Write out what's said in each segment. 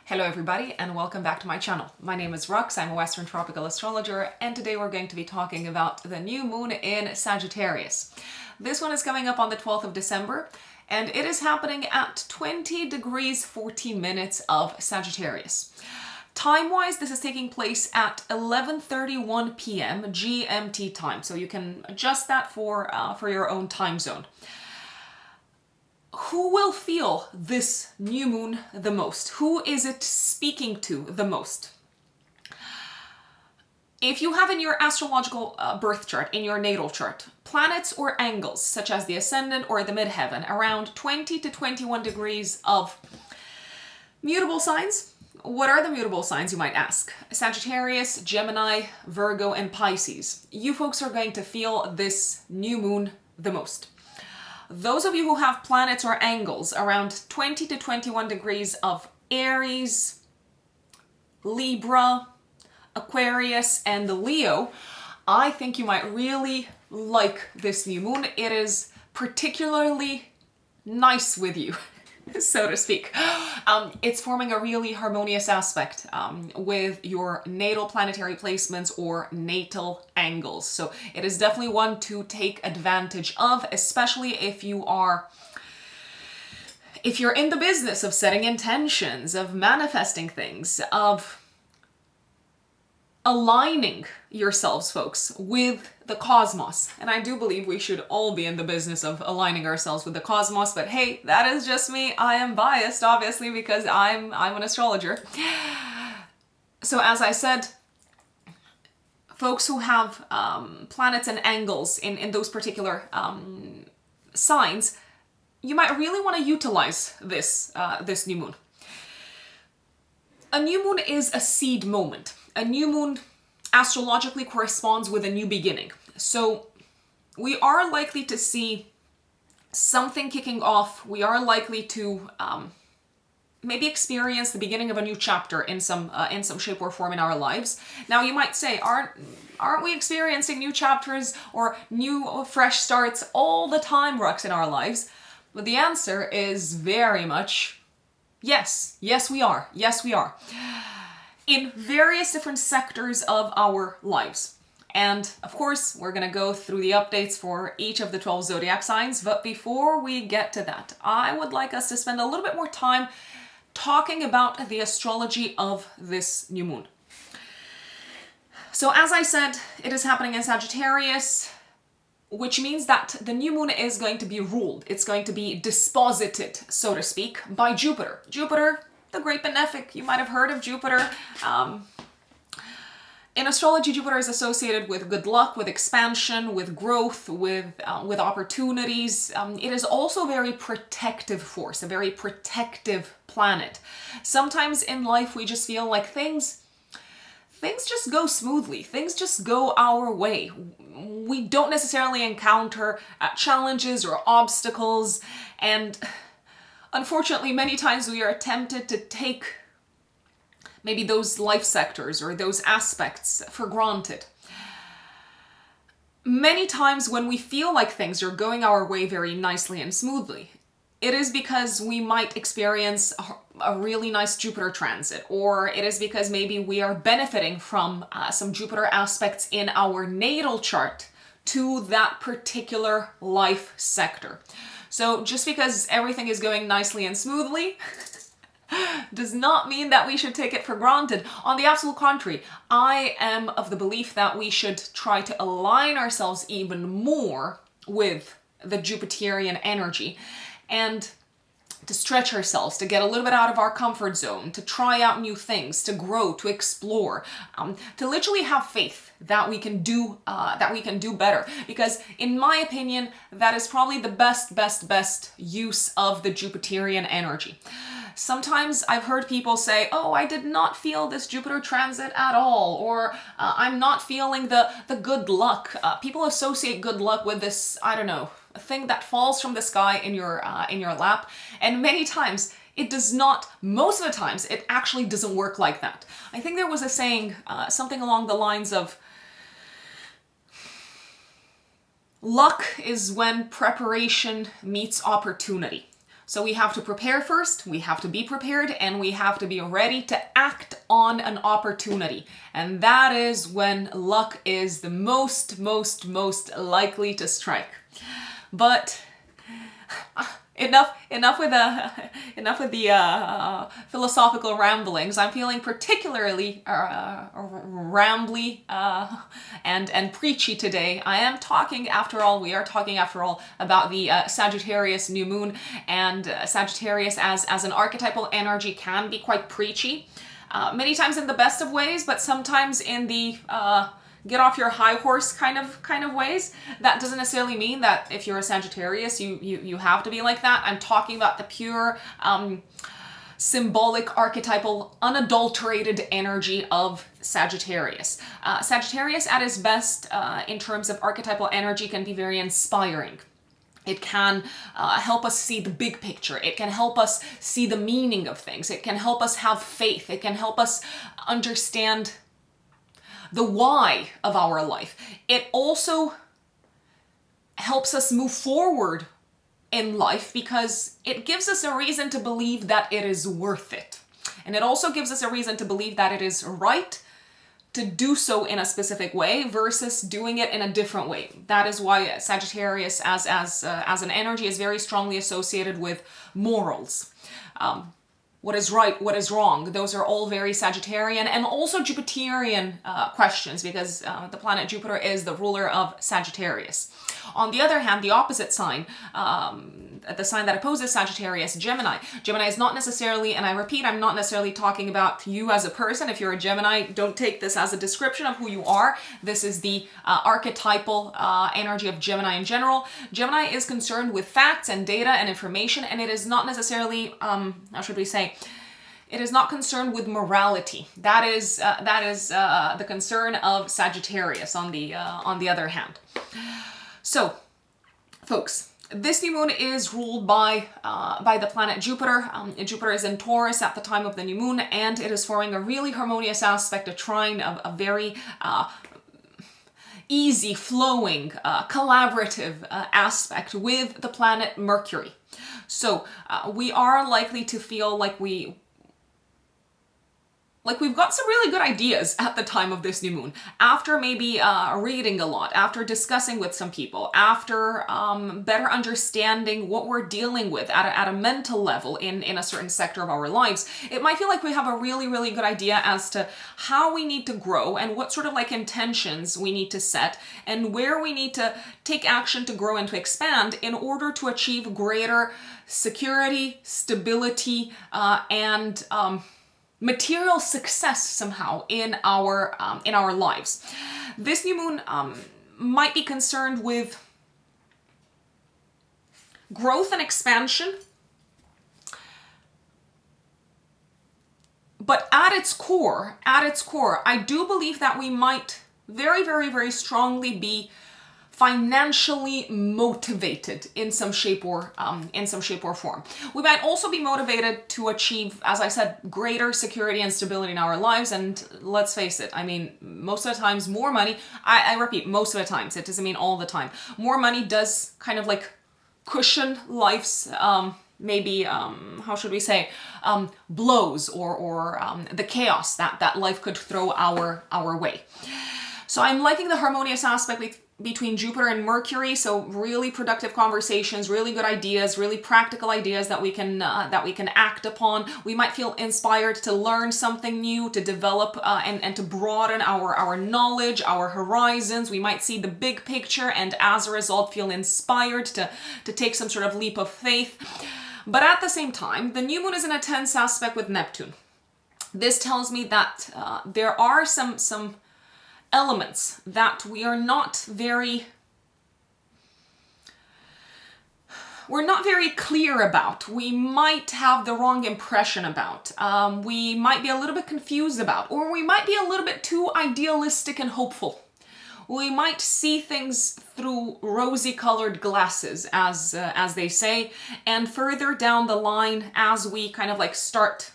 Hello everybody and welcome back to my channel. My name is Rux, I'm a Western tropical astrologer, and today we're going to be talking about the new moon in Sagittarius. This one is coming up on the 12th of December and it is happening at 20 degrees 14 minutes of Sagittarius. Time-wise, this is taking place at 11:31 p.m. GMT time, so you can adjust that for your own time zone. Who will feel this new moon the most? Who is it speaking to the most? If you have in your astrological birth chart, in your natal chart, planets or angles, such as the ascendant or the midheaven, around 20 to 21 degrees of mutable signs. What are the mutable signs, you might ask? Sagittarius, Gemini, Virgo, and Pisces. You folks are going to feel this new moon the most. Those of you who have planets or angles around 20 to 21 degrees of Aries, Libra, Aquarius, and Leo, I think you might really like this new moon. It is particularly nice with you, so to speak. It's forming a really harmonious aspect with your natal planetary placements or natal angles. So it is definitely one to take advantage of, especially if you're in the business of setting intentions, of manifesting things, of aligning yourselves, folks, with the cosmos. And I do believe we should all be in the business of aligning ourselves with the cosmos, but hey, that is just me. I am biased, obviously, because I'm an astrologer. So as I said, folks who have planets and angles in those particular signs, you might really want to utilize this new moon. A new moon is a seed moment. A new moon astrologically corresponds with a new beginning. So we are likely to see something kicking off. We are likely to maybe experience the beginning of a new chapter in some shape or form in our lives. Now you might say, aren't we experiencing new chapters or new fresh starts all the time, Rux, in our lives? But the answer is very much yes. Yes, we are. Yes, we are. In various different sectors of our lives. And of course, we're going to go through the updates for each of the 12 zodiac signs. But before we get to that, I would like us to spend a little bit more time talking about the astrology of this new moon. So as I said, it is happening in Sagittarius, which means that the new moon is going to be ruled. It's going to be disposited, so to speak, by Jupiter. Jupiter, the great benefic. You might have heard of Jupiter. In astrology, Jupiter is associated with good luck, with expansion, with growth, with opportunities. It is also a very protective force, a very protective planet. Sometimes in life, we just feel like things just go smoothly. Things just go our way. We don't necessarily encounter challenges or obstacles, and unfortunately, many times we are tempted to take maybe those life sectors or those aspects for granted. Many times when we feel like things are going our way very nicely and smoothly, it is because we might experience a really nice Jupiter transit, or it is because maybe we are benefiting from some Jupiter aspects in our natal chart to that particular life sector. So just because everything is going nicely and smoothly does not mean that we should take it for granted. On the absolute contrary, I am of the belief that we should try to align ourselves even more with the Jupiterian energy and to stretch ourselves, to get a little bit out of our comfort zone, to try out new things, to grow, to explore, to literally have faith that we can do better. Because in my opinion, that is probably the best use of the Jupiterian energy. Sometimes I've heard people say, oh, I did not feel this Jupiter transit at all, or I'm not feeling the good luck. People associate good luck with this, I don't know, a thing that falls from the sky in your lap. And many times it does not, most of the times it actually doesn't work like that. I think there was a saying, something along the lines of, luck is when preparation meets opportunity. So we have to prepare first, we have to be prepared, and we have to be ready to act on an opportunity. And that is when luck is the most likely to strike. But enough with the philosophical ramblings. I'm feeling particularly rambly and preachy today. We are talking after all about the Sagittarius new moon, and Sagittarius as an archetypal energy can be quite preachy. Many times in the best of ways, but sometimes in the get off your high horse kind of ways. That doesn't necessarily mean that if you're a Sagittarius, you have to be like that. I'm talking about the pure symbolic, archetypal, unadulterated energy of Sagittarius. Sagittarius at its best in terms of archetypal energy can be very inspiring. It can help us see the big picture. It can help us see the meaning of things. It can help us have faith. It can help us understand the why of our life. It also helps us move forward in life because it gives us a reason to believe that it is worth it. And it also gives us a reason to believe that it is right to do so in a specific way versus doing it in a different way. That is why Sagittarius as an energy is very strongly associated with morals. What is right, what is wrong? Those are all very Sagittarian and also Jupiterian questions, because the planet Jupiter is the ruler of Sagittarius. On the other hand, the opposite sign, the sign that opposes Sagittarius, Gemini. Gemini is not necessarily, and I repeat, I'm not necessarily talking about you as a person. If you're a Gemini, don't take this as a description of who you are. This is the archetypal energy of Gemini in general. Gemini is concerned with facts and data and information, and it is not necessarily, how should we say, it is not concerned with morality. That is the concern of Sagittarius on the other hand. So, folks, this new moon is ruled by the planet Jupiter. Jupiter is in Taurus at the time of the new moon, and it is forming a really harmonious aspect, a trine, a very easy, flowing, collaborative aspect with the planet Mercury. So we are likely to feel like we've got some really good ideas at the time of this new moon. After maybe reading a lot, after discussing with some people, after better understanding what we're dealing with at a mental level in a certain sector of our lives, it might feel like we have a really good idea as to how we need to grow and what sort of like intentions we need to set and where we need to take action to grow and to expand in order to achieve greater security, stability, and material success somehow in our lives. This new moon might be concerned with growth and expansion, but at its core, I do believe that we might very strongly be financially motivated in some shape or form. We might also be motivated to achieve, as I said, greater security and stability in our lives. And let's face it, I mean, most of the times more money, I repeat, most of the times, it doesn't mean all the time, more money does kind of like cushion life's maybe, how should we say, blows or the chaos that life could throw our way. So I'm liking the harmonious aspect between Jupiter and Mercury, so really productive conversations, really good ideas, really practical ideas that we can act upon. We might feel inspired to learn something new, to develop and to broaden our knowledge, our horizons. We might see the big picture and as a result feel inspired to take some sort of leap of faith. But at the same time, the new moon is in a tense aspect with Neptune. This tells me that there are some elements that we're not very clear about. We might have the wrong impression about. We might be a little bit confused about, or we might be a little bit too idealistic and hopeful. We might see things through rosy-colored glasses, as they say, and further down the line, as we kind of like start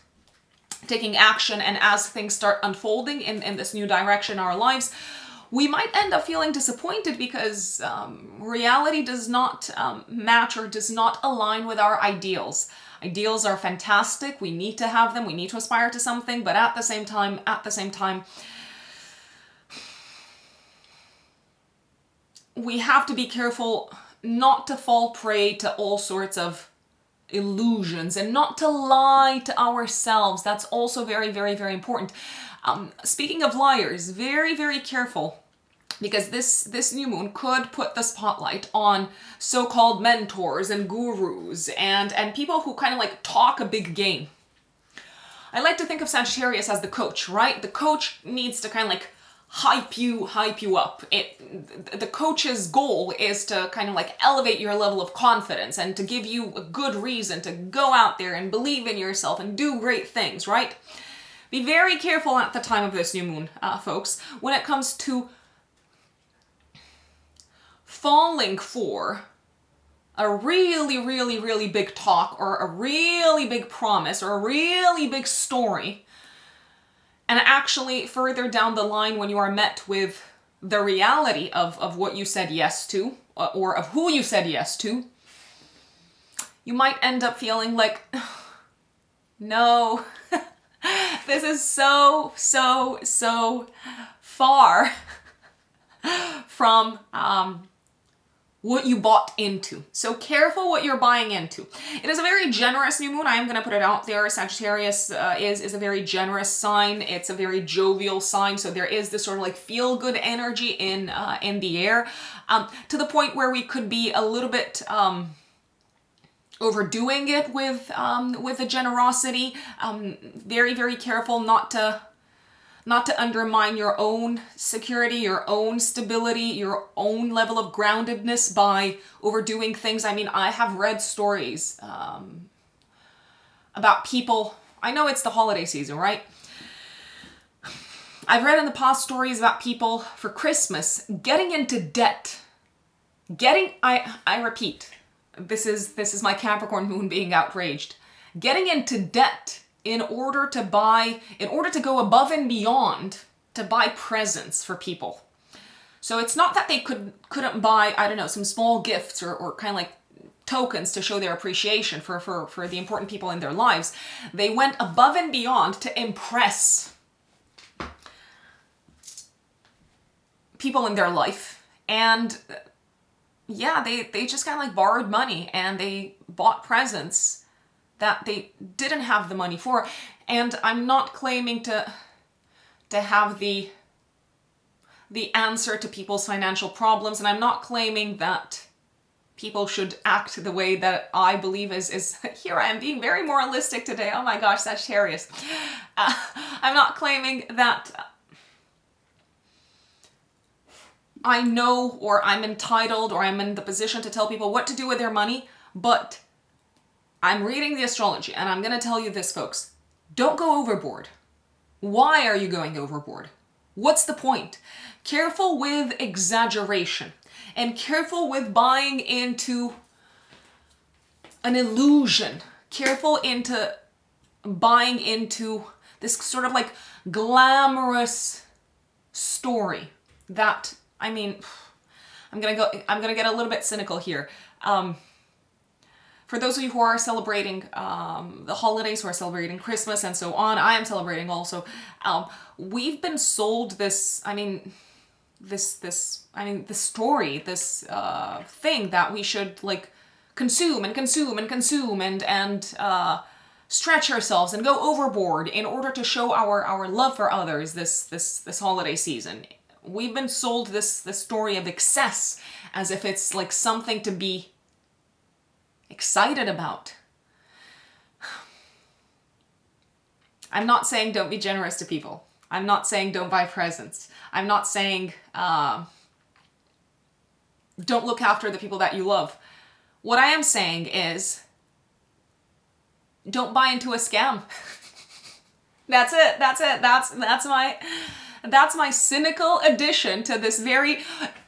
taking action and as things start unfolding in this new direction in our lives, we might end up feeling disappointed because reality does not match or does not align with our ideals. Ideals are fantastic. We need to have them. We need to aspire to something. But at the same time, we have to be careful not to fall prey to all sorts of illusions and not to lie to ourselves. That's also very, very, very important. Speaking of liars, very, very careful, because this new moon could put the spotlight on so-called mentors and gurus and people who kind of like talk a big game. I like to think of Sagittarius as the coach, right? The coach needs to kind of like hype you up. The coach's goal is to kind of like elevate your level of confidence and to give you a good reason to go out there and believe in yourself and do great things, right? Be very careful at the time of this new moon, folks, when it comes to falling for a really, really, really big talk or a really big promise or a really big story. And actually further down the line, when you are met with the reality of what you said yes to, or of who you said yes to, you might end up feeling like, no, this is so, so, so far from what you bought into. So careful what you're buying into. It is a very generous new moon. I am going to put it out there. Sagittarius is a very generous sign. It's a very jovial sign. So there is this sort of like feel good energy in the air, to the point where we could be a little bit overdoing it with the generosity. Very, very careful not to undermine your own security, your own stability, your own level of groundedness by overdoing things. I mean, I have read stories about people. I know it's the holiday season, right? I've read in the past stories about people for Christmas getting into debt. I repeat, this is my Capricorn moon being outraged. Getting into debt in order to go above and beyond to buy presents for people. So it's not that they couldn't buy, I don't know, some small gifts or kind of like tokens to show their appreciation for the important people in their lives. They went above and beyond to impress people in their life. And yeah, they just kind of like borrowed money and they bought presents that they didn't have the money for. And I'm not claiming to have the answer to people's financial problems, and I'm not claiming that people should act the way that I believe is here I am being very moralistic today. Oh my gosh, Sagittarius. I'm not claiming that I know or I'm entitled or I'm in the position to tell people what to do with their money, but I'm reading the astrology and I'm going to tell you this, folks. Don't go overboard. Why are you going overboard? What's the point? Careful with exaggeration and careful with buying into an illusion. Careful into buying into this sort of like glamorous story that, I mean, I'm going to get a little bit cynical here. For those of you who are celebrating the holidays, who are celebrating Christmas and so on, I am celebrating also. We've been sold this, this story, this thing that we should like consume and stretch ourselves and go overboard in order to show our love for others this holiday season. We've been sold this story of excess as if it's like something to be excited about. I'm not saying don't be generous to people. I'm not saying don't buy presents. I'm not saying don't look after the people that you love. What I am saying is don't buy into a scam. That's it. That's my cynical addition to this very,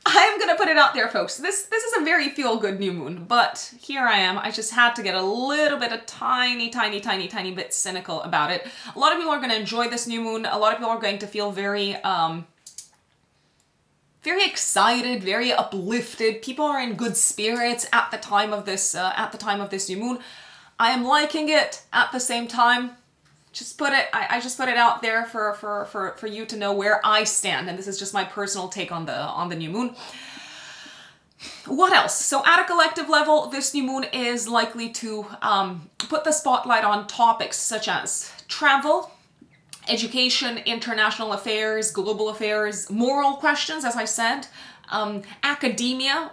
I'm going to put it out there, folks. This is a very feel-good new moon, but here I am. I just had to get a little bit, a tiny bit cynical about it. A lot of people are going to enjoy this new moon. A lot of people are going to feel very very excited, very uplifted. People are in good spirits at the time of this new moon. I am liking it at the same time. I just put it out there for you to know where I stand, and this is just my personal take on the new moon. What else? So at a collective level, this new moon is likely to put the spotlight on topics such as travel, education, international affairs, global affairs, moral questions, as I said, academia,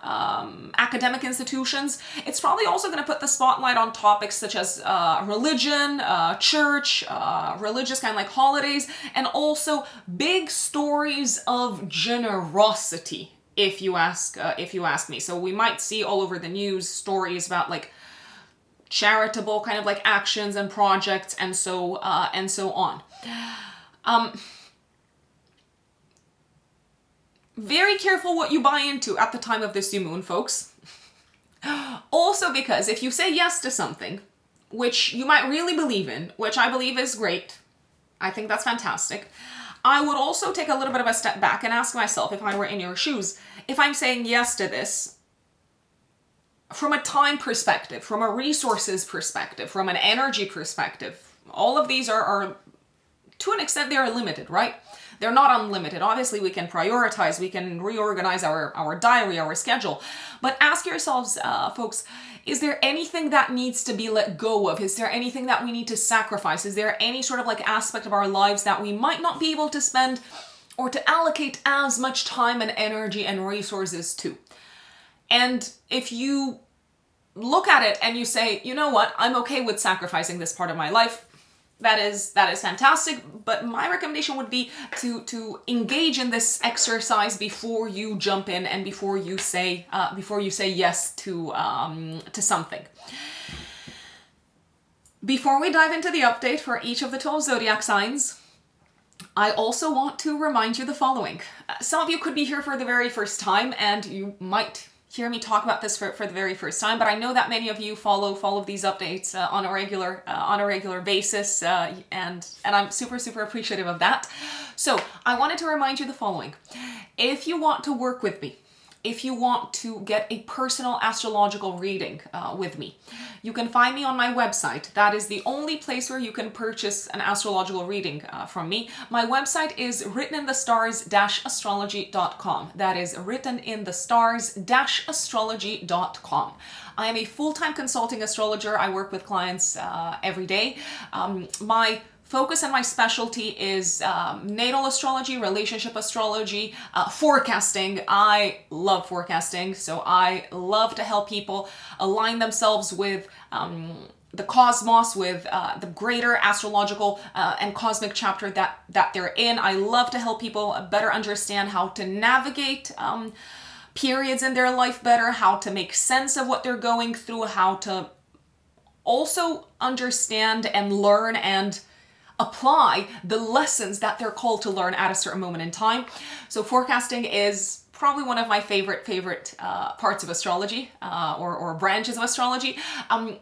academic institutions. It's probably also going to put the spotlight on topics such as religion, church, religious kind of like holidays, and also big stories of generosity, if you ask me. So we might see all over the news stories about like charitable kind of like actions and projects and so on. Very careful what you buy into at the time of this new moon, folks. Also because if you say yes to something, which you might really believe in, which I believe is great, I think that's fantastic, I would also take a little bit of a step back and ask myself, if I were in your shoes, if I'm saying yes to this, from a time perspective, from a resources perspective, from an energy perspective, all of these are to an extent, they are limited, right? They're not unlimited. Obviously, we can prioritize, we can reorganize our diary, our schedule. But ask yourselves, folks, is there anything that needs to be let go of? Is there anything that we need to sacrifice? Is there any sort of like aspect of our lives that we might not be able to spend or to allocate as much time and energy and resources to? And if you look at it and you say, you know what, I'm okay with sacrificing this part of my life, that is fantastic, but my recommendation would be to engage in this exercise before you jump in and before you say yes to something. Before we dive into the update for each of the 12 zodiac signs, I also want to remind you the following. Some of you could be here for the very first time, and you might hear me talk about this for the very first time, but I know that many of you follow these updates on a regular basis, and I'm super appreciative of that. So I wanted to remind you the following. If you want to work with me, if you want to get a personal astrological reading with me, you can find me on my website. That is the only place where you can purchase an astrological reading from me. My website is writteninthestars-astrology.com. That is writteninthestars-astrology.com. I am a full-time consulting astrologer. I work with clients every day. My focus and my specialty is natal astrology, relationship astrology, forecasting. I love forecasting, so I love to help people align themselves with the cosmos, with the greater astrological and cosmic chapter that they're in. I love to help people better understand how to navigate periods in their life better, how to make sense of what they're going through, how to also understand and learn and apply the lessons that they're called to learn at a certain moment in time. So forecasting is probably one of my favorite parts of astrology or branches of astrology.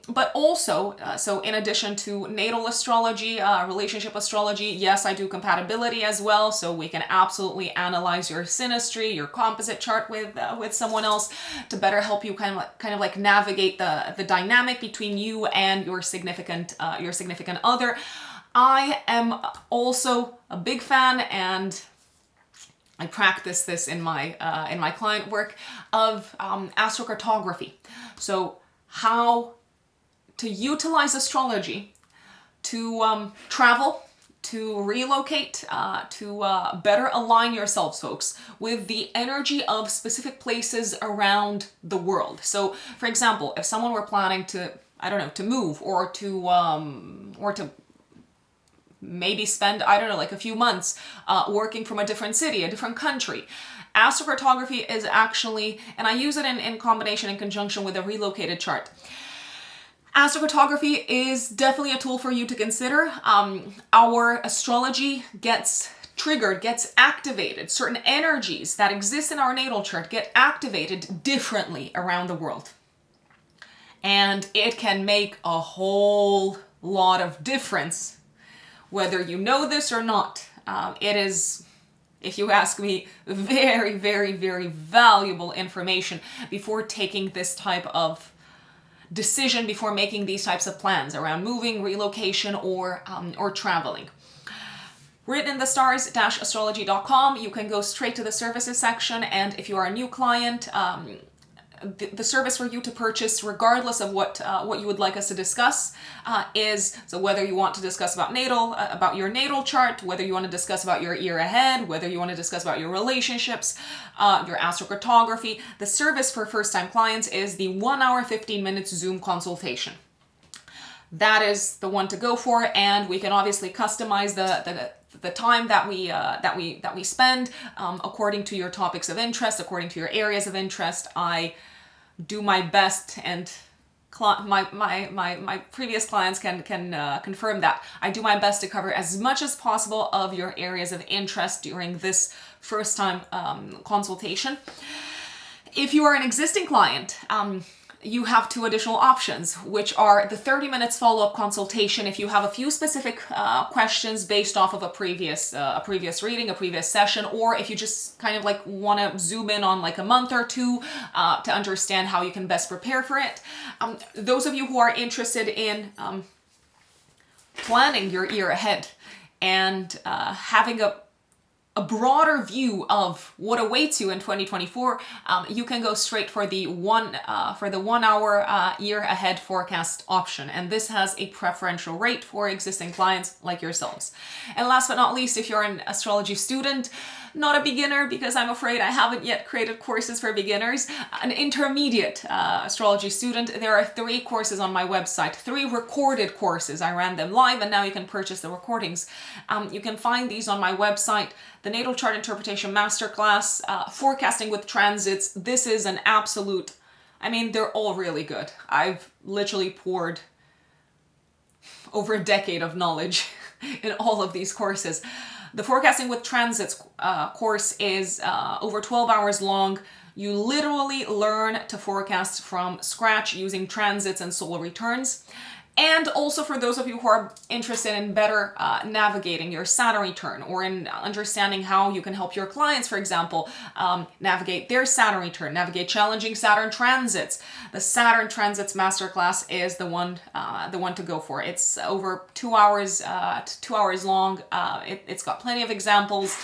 But also, so in addition to natal astrology, relationship astrology, yes, I do compatibility as well. So we can absolutely analyze your synastry, your composite chart with someone else to better help you kind of like navigate the dynamic between you and your significant other. I am also a big fan, and I practice this in my client work, of astrocartography. So how to utilize astrology to travel, to relocate, to better align yourselves, folks, with the energy of specific places around the world. So, for example, if someone were planning to, I don't know, to move or to maybe spend, I don't know, like a few months working from a different city, a different country. Astrocartography is actually, and I use it in combination, in conjunction with a relocated chart. Astrocartography is definitely a tool for you to consider. Our astrology gets triggered, gets activated. Certain energies that exist in our natal chart get activated differently around the world. And it can make a whole lot of difference whether you know this or not. It is if you ask me, very, very, very valuable information before taking this type of decision, before making these types of plans around moving, relocation, or traveling. Written in the stars-astrology.com, you can go straight to the services section, and if you are a new client, the service for you to purchase, regardless of what you would like us to discuss, is, so whether you want to discuss about your natal chart, whether you want to discuss about your year ahead, whether you want to discuss about your relationships, your astrocartography, the service for first-time clients is the 1 hour 15 minutes Zoom consultation. That is the one to go for, and we can obviously customize the time that we spend according to your topics of interest, according to your areas of interest. I do my best, and my previous clients can confirm that I do my best to cover as much as possible of your areas of interest during this first time consultation. If you are an existing client, you have 2 additional options, which are the 30 minutes follow-up consultation if you have a few specific questions based off of a previous reading, a previous session, or if you just kind of like want to zoom in on like a month or 2 to understand how you can best prepare for it. Those of you who are interested in planning your year ahead and having a broader view of what awaits you in 2024, you can go straight for the 1 hour year ahead forecast option, and this has a preferential rate for existing clients like yourselves. And last but not least, if you're an astrology student, not a beginner, because I'm afraid I haven't yet created courses for beginners, an intermediate astrology student, there are 3 courses on my website, 3 recorded courses. I ran them live, and now you can purchase the recordings. You can find these on my website. The Natal Chart Interpretation Masterclass, Forecasting with Transits. This is an absolute, I mean, they're all really good. I've literally poured over a decade of knowledge in all of these courses. The Forecasting with Transits course is over 12 hours long. You literally learn to forecast from scratch using transits and solar returns. And also for those of you who are interested in better navigating your Saturn return, or in understanding how you can help your clients, for example, navigate their Saturn return, navigate challenging Saturn transits. The Saturn Transits Masterclass is the one to go for. It's over 2 hours, 2 hours long. It's got plenty of examples,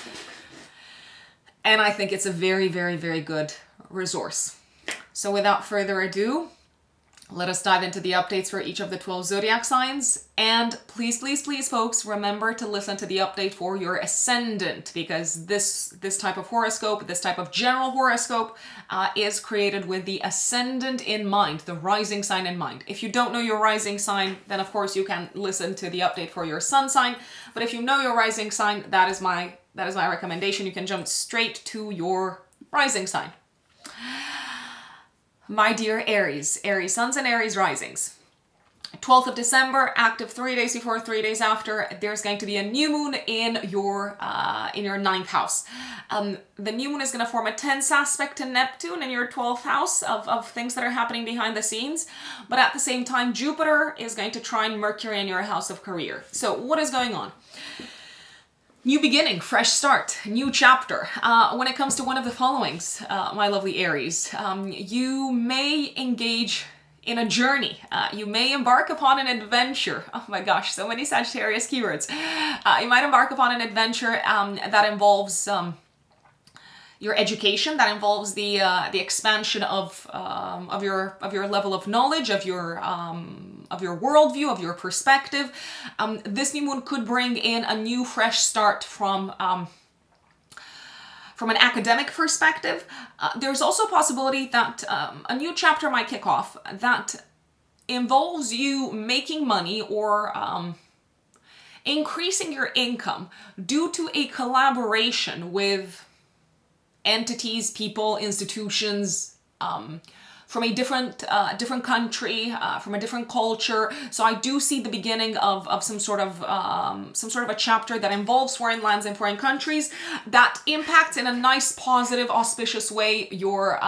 and I think it's a very, very, very good resource. So without further ado, let us dive into the updates for each of the 12 zodiac signs. And please, please, please, folks, remember to listen to the update for your ascendant, because this type of horoscope, this type of general horoscope is created with the ascendant in mind, the rising sign in mind. If you don't know your rising sign, then of course you can listen to the update for your sun sign. But if you know your rising sign, that is my recommendation. You can jump straight to your rising sign. My dear Aries, Aries suns and Aries risings. 12th of December, active 3 days before, 3 days after, there's going to be a new moon in your 9th house. The new moon is going to form a tense aspect to Neptune in your 12th house of things that are happening behind the scenes. But at the same time, Jupiter is going to trine Mercury in your house of career. So what is going on? New beginning, fresh start, new chapter. When it comes to one of the followings, my lovely Aries, you may engage in a journey. You may embark upon an adventure. Oh my gosh, so many Sagittarius keywords. You might embark upon an adventure that involves your education, that involves the expansion of your level of knowledge, of your worldview, of your perspective. This new moon could bring in a new, fresh start from an academic perspective. There's also a possibility that a new chapter might kick off that involves you making money or increasing your income due to a collaboration with entities, people, institutions, from a different country, from a different culture. So I do see the beginning of some sort of a chapter that involves foreign lands and foreign countries that impacts in a nice, positive, auspicious way your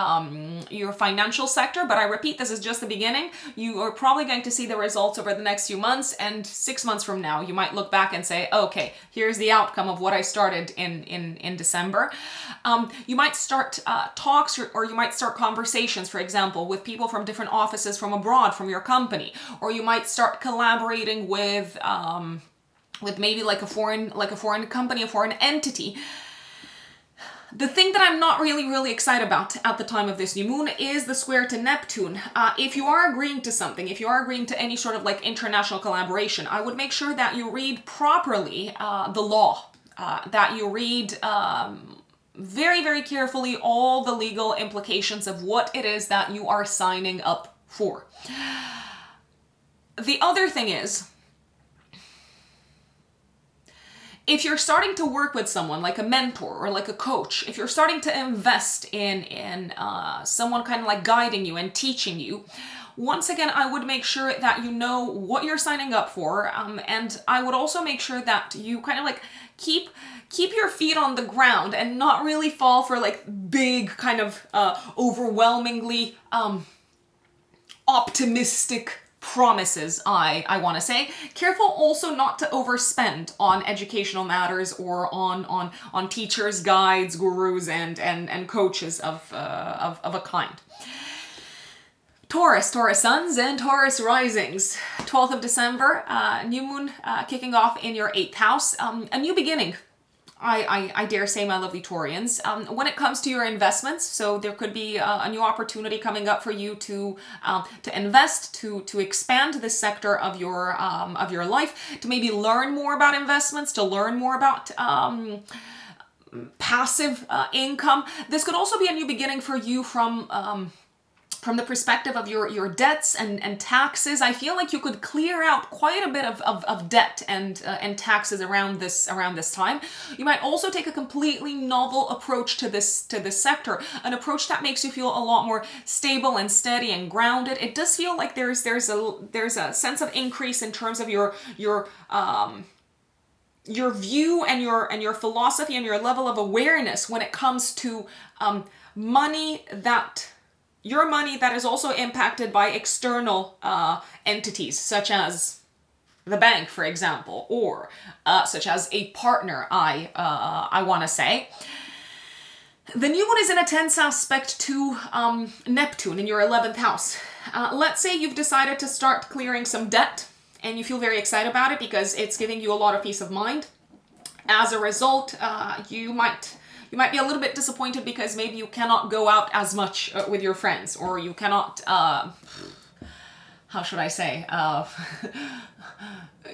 financial sector. But I repeat, this is just the beginning. You are probably going to see the results over the next few months, and 6 months from now, you might look back and say, okay, here's the outcome of what I started in December. You might start talks or you might start conversations, for example, with people from different offices from abroad, from your company, or you might start collaborating with maybe like a foreign company, a foreign entity. The thing that I'm not really excited about at the time of this new moon is the square to Neptune. If you are agreeing to something, if you are agreeing to any sort of like international collaboration, I would make sure that you read properly the law, that you read very carefully all the legal implications of what it is that you are signing up for. The other thing is, if you're starting to work with someone like a mentor or like a coach, if you're starting to invest in someone kind of like guiding you and teaching you, once again, I would make sure that you know what you're signing up for, and I would also make sure that you kind of like keep your feet on the ground and not really fall for like big kind of overwhelmingly optimistic promises, I want to say. Careful also not to overspend on educational matters or on teachers, guides, gurus, and coaches of a kind. Taurus suns and Taurus risings. 12th of December, new moon kicking off in your 8th house. A new beginning, I dare say, my lovely Taurians. When it comes to your investments, so there could be a new opportunity coming up for you to invest, to expand this sector of your life, to maybe learn more about investments, to learn more about passive income. This could also be a new beginning for you from the perspective of your debts and taxes. I feel like you could clear out quite a bit of debt and taxes around this time. You might also take a completely novel approach to this sector, an approach that makes you feel a lot more stable and steady and grounded. It does feel like there's a sense of increase in terms of your view and your philosophy and your level of awareness when it comes to your money that is also impacted by external entities, such as the bank, for example, or such as a partner, I want to say. The new moon is in a tense aspect to Neptune in your 11th house. Let's say you've decided to start clearing some debt, and you feel very excited about it because it's giving you a lot of peace of mind. As a result, you might be a little bit disappointed because maybe you cannot go out as much with your friends, or you cannot, how should I say,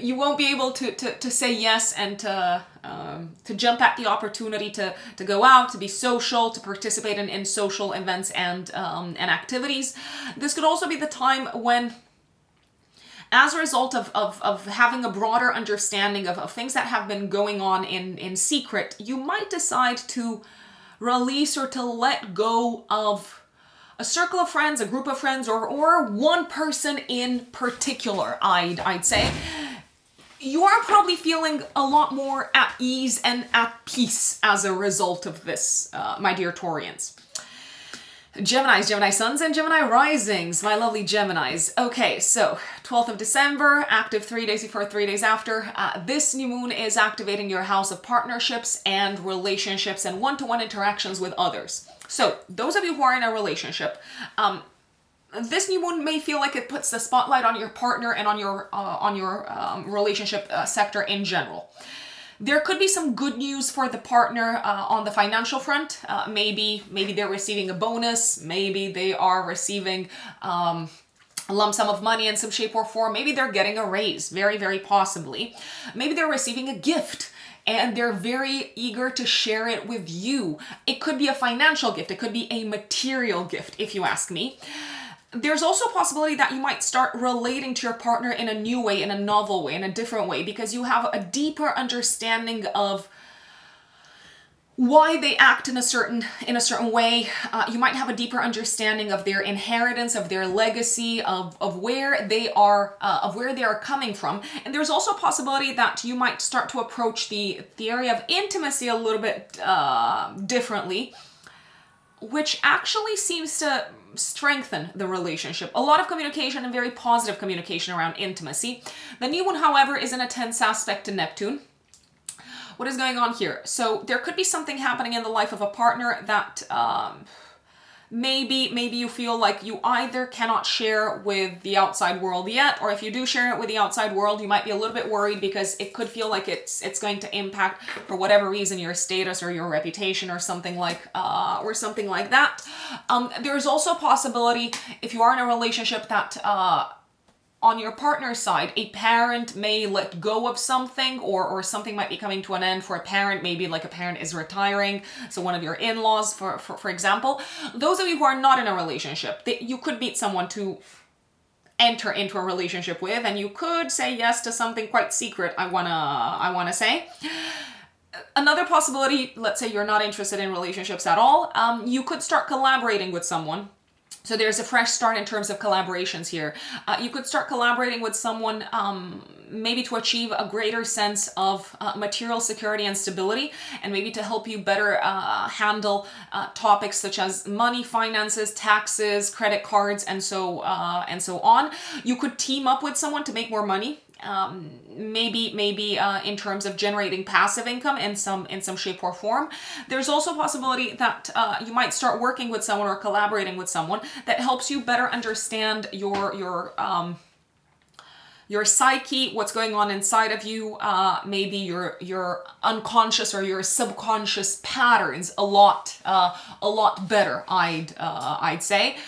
you won't be able to say yes and to jump at the opportunity to go out, to be social, to participate in social events and activities. This could also be the time when, as a result of having a broader understanding of things that have been going on in secret, you might decide to release or to let go of a circle of friends, a group of friends, or one person in particular, I'd say. You are probably feeling a lot more at ease and at peace as a result of this, my dear Taurians. Geminis, Gemini suns, and Gemini risings, my lovely Geminis. Okay, so 12th of December, active 3 days before, 3 days after. This new moon is activating your house of partnerships and relationships and one-to-one interactions with others. So those of you who are in a relationship, this new moon may feel like it puts the spotlight on your partner and on your relationship sector in general. There could be some good news for the partner on the financial front. Maybe they're receiving a bonus. Maybe they are receiving a lump sum of money in some shape or form. Maybe they're getting a raise, very possibly. Maybe they're receiving a gift and they're very eager to share it with you. It could be a financial gift. It could be a material gift, if you ask me. There's also a possibility that you might start relating to your partner in a new way, in a novel way, in a different way, because you have a deeper understanding of why they act in a certain way. You might have a deeper understanding of their inheritance, of their legacy, of where they are coming from. And there's also a possibility that you might start to approach the area of intimacy a little bit differently, which actually seems to strengthen the relationship. A lot of communication and very positive communication around intimacy. The new one, however, is in a tense aspect to Neptune. What is going on here? So there could be something happening in the life of a partner that maybe you feel like you either cannot share with the outside world yet, or if you do share it with the outside world, you might be a little bit worried because it could feel like it's going to impact, for whatever reason, your status or your reputation or something like that. There's also a possibility, if you are in a relationship, that on your partner's side, a parent may let go of something, or something might be coming to an end for a parent. Maybe like a parent is retiring, so one of your in-laws, for example. Those of you who are not in a relationship, you could meet someone to enter into a relationship with, and you could say yes to something quite secret, I wanna say. Another possibility, let's say you're not interested in relationships at all, you could start collaborating with someone. So there's a fresh start in terms of collaborations here. You could start collaborating with someone maybe to achieve a greater sense of material security and stability, and maybe to help you better handle topics such as money, finances, taxes, credit cards, and so on. You could team up with someone to make more money. Maybe in terms of generating passive income in some shape or form. There's also a possibility that you might start working with someone or collaborating with someone that helps you better understand your psyche, what's going on inside of you, maybe your unconscious or your subconscious patterns a lot better, I'd say.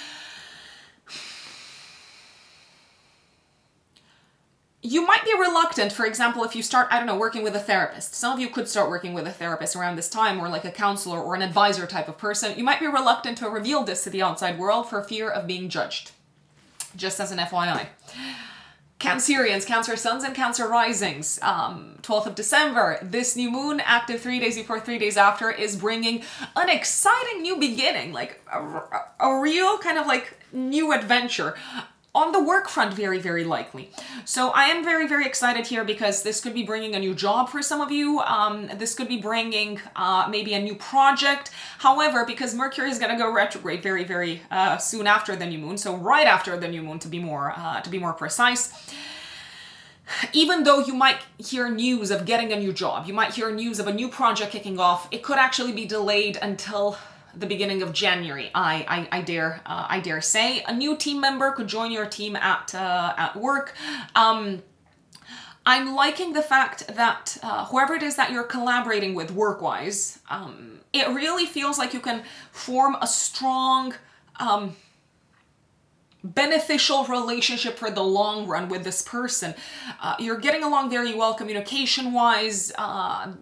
You might be reluctant, for example, if you start, working with a therapist. Some of you could start working with a therapist around this time, or like a counselor or an advisor type of person. You might be reluctant to reveal this to the outside world for fear of being judged. Just as an FYI. Cancerians, Cancer Suns and Cancer Risings. 12th of December, this new moon, active 3 days before, 3 days after, is bringing an exciting new beginning, like a real kind of like new adventure. On the work front, very, very likely. So I am very, very excited here because this could be bringing a new job for some of you. This could be bringing maybe a new project. However, because Mercury is going to go retrograde very, very soon after the new moon, so right after the new moon to be more precise, even though you might hear news of getting a new job, you might hear news of a new project kicking off, it could actually be delayed until the beginning of January, I dare say. A new team member could join your team at work. I'm liking the fact that whoever it is that you're collaborating with work-wise, it really feels like you can form a strong, beneficial relationship for the long run with this person. You're getting along very well communication-wise.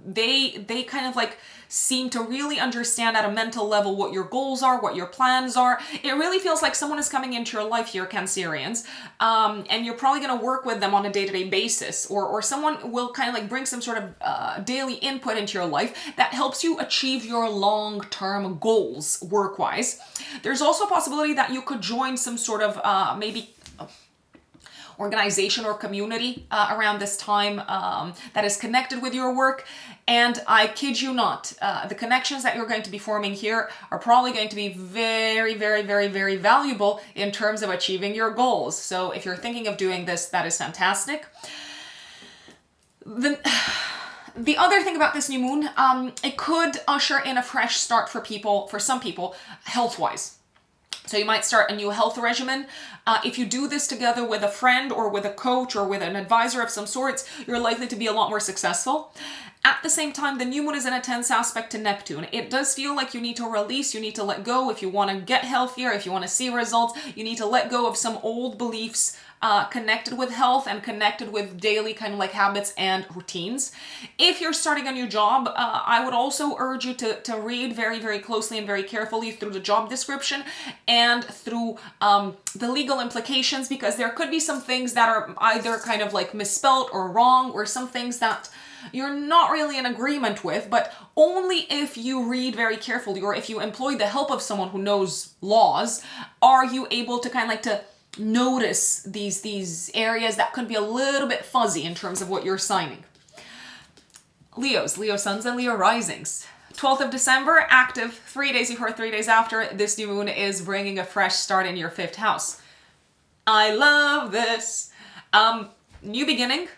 They kind of like seem to really understand at a mental level what your goals are, what your plans are. It really feels like someone is coming into your life here, Cancerians, and you're probably going to work with them on a day-to-day basis, or someone will kind of like bring some sort of daily input into your life that helps you achieve your long-term goals work-wise. There's also a possibility that you could join some sort of maybe organization or community around this time that is connected with your work. And I kid you not, the connections that you're going to be forming here are probably going to be very, very, very, very valuable in terms of achieving your goals. So if you're thinking of doing this, that is fantastic. The other thing about this new moon, it could usher in a fresh start for some people, health-wise. So you might start a new health regimen. If you do this together with a friend or with a coach or with an advisor of some sorts, you're likely to be a lot more successful. At the same time, the new moon is in a tense aspect to Neptune. It does feel like you need to release, you need to let go. If you want to get healthier, if you want to see results, you need to let go of some old beliefs connected with health and connected with daily kind of like habits and routines. If you're starting a new job, I would also urge you to read very, very closely and very carefully through the job description and through the legal implications, because there could be some things that are either kind of like misspelled or wrong, or some things that you're not really in agreement with, but only if you read very carefully or if you employ the help of someone who knows laws are you able to kind of like to notice these areas that could be a little bit fuzzy in terms of what you're signing. Leos, Leo suns and Leo risings. 12th of December, active 3 days before, 3 days after, this new moon is bringing a fresh start in your 5th house. I love this. New beginning.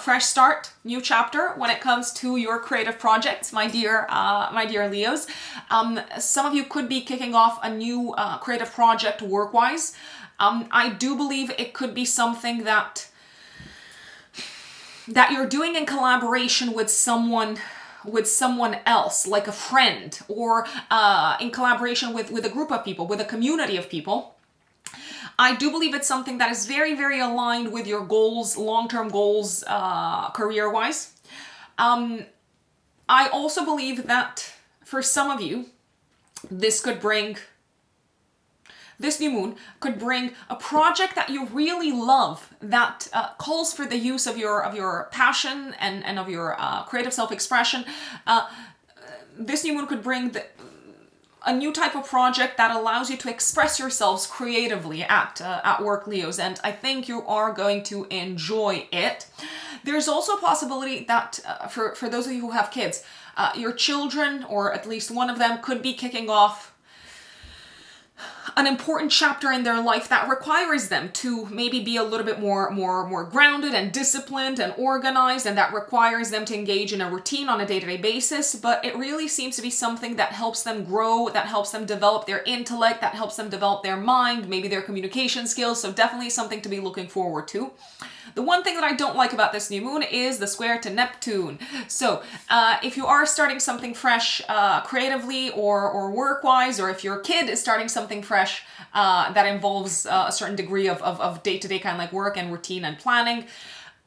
Fresh start, new chapter when it comes to your creative projects, my dear Leos. Some of you could be kicking off a new creative project work-wise. I do believe it could be something that you're doing in collaboration with someone else, like a friend, or in collaboration with a group of people, with a community of people. I do believe it's something that is very, very aligned with your goals, long-term goals, career-wise. I also believe that for some of you, this new moon could bring a project that you really love, that calls for the use of your passion and of your creative self-expression. This new moon could bring a new type of project that allows you to express yourselves creatively at work, Leos, and I think you are going to enjoy it. There's also a possibility that for those of you who have kids, your children, or at least one of them, could be kicking off an important chapter in their life that requires them to maybe be a little bit more grounded and disciplined and organized, and that requires them to engage in a routine on a day-to-day basis. But it really seems to be something that helps them grow, that helps them develop their intellect, that helps them develop their mind, maybe their communication skills. So definitely something to be looking forward to. The one thing that I don't like about this new moon is the square to Neptune. So if you are starting something fresh creatively or work-wise, or if your kid is starting something fresh that involves a certain degree of day-to-day kind of like work and routine and planning,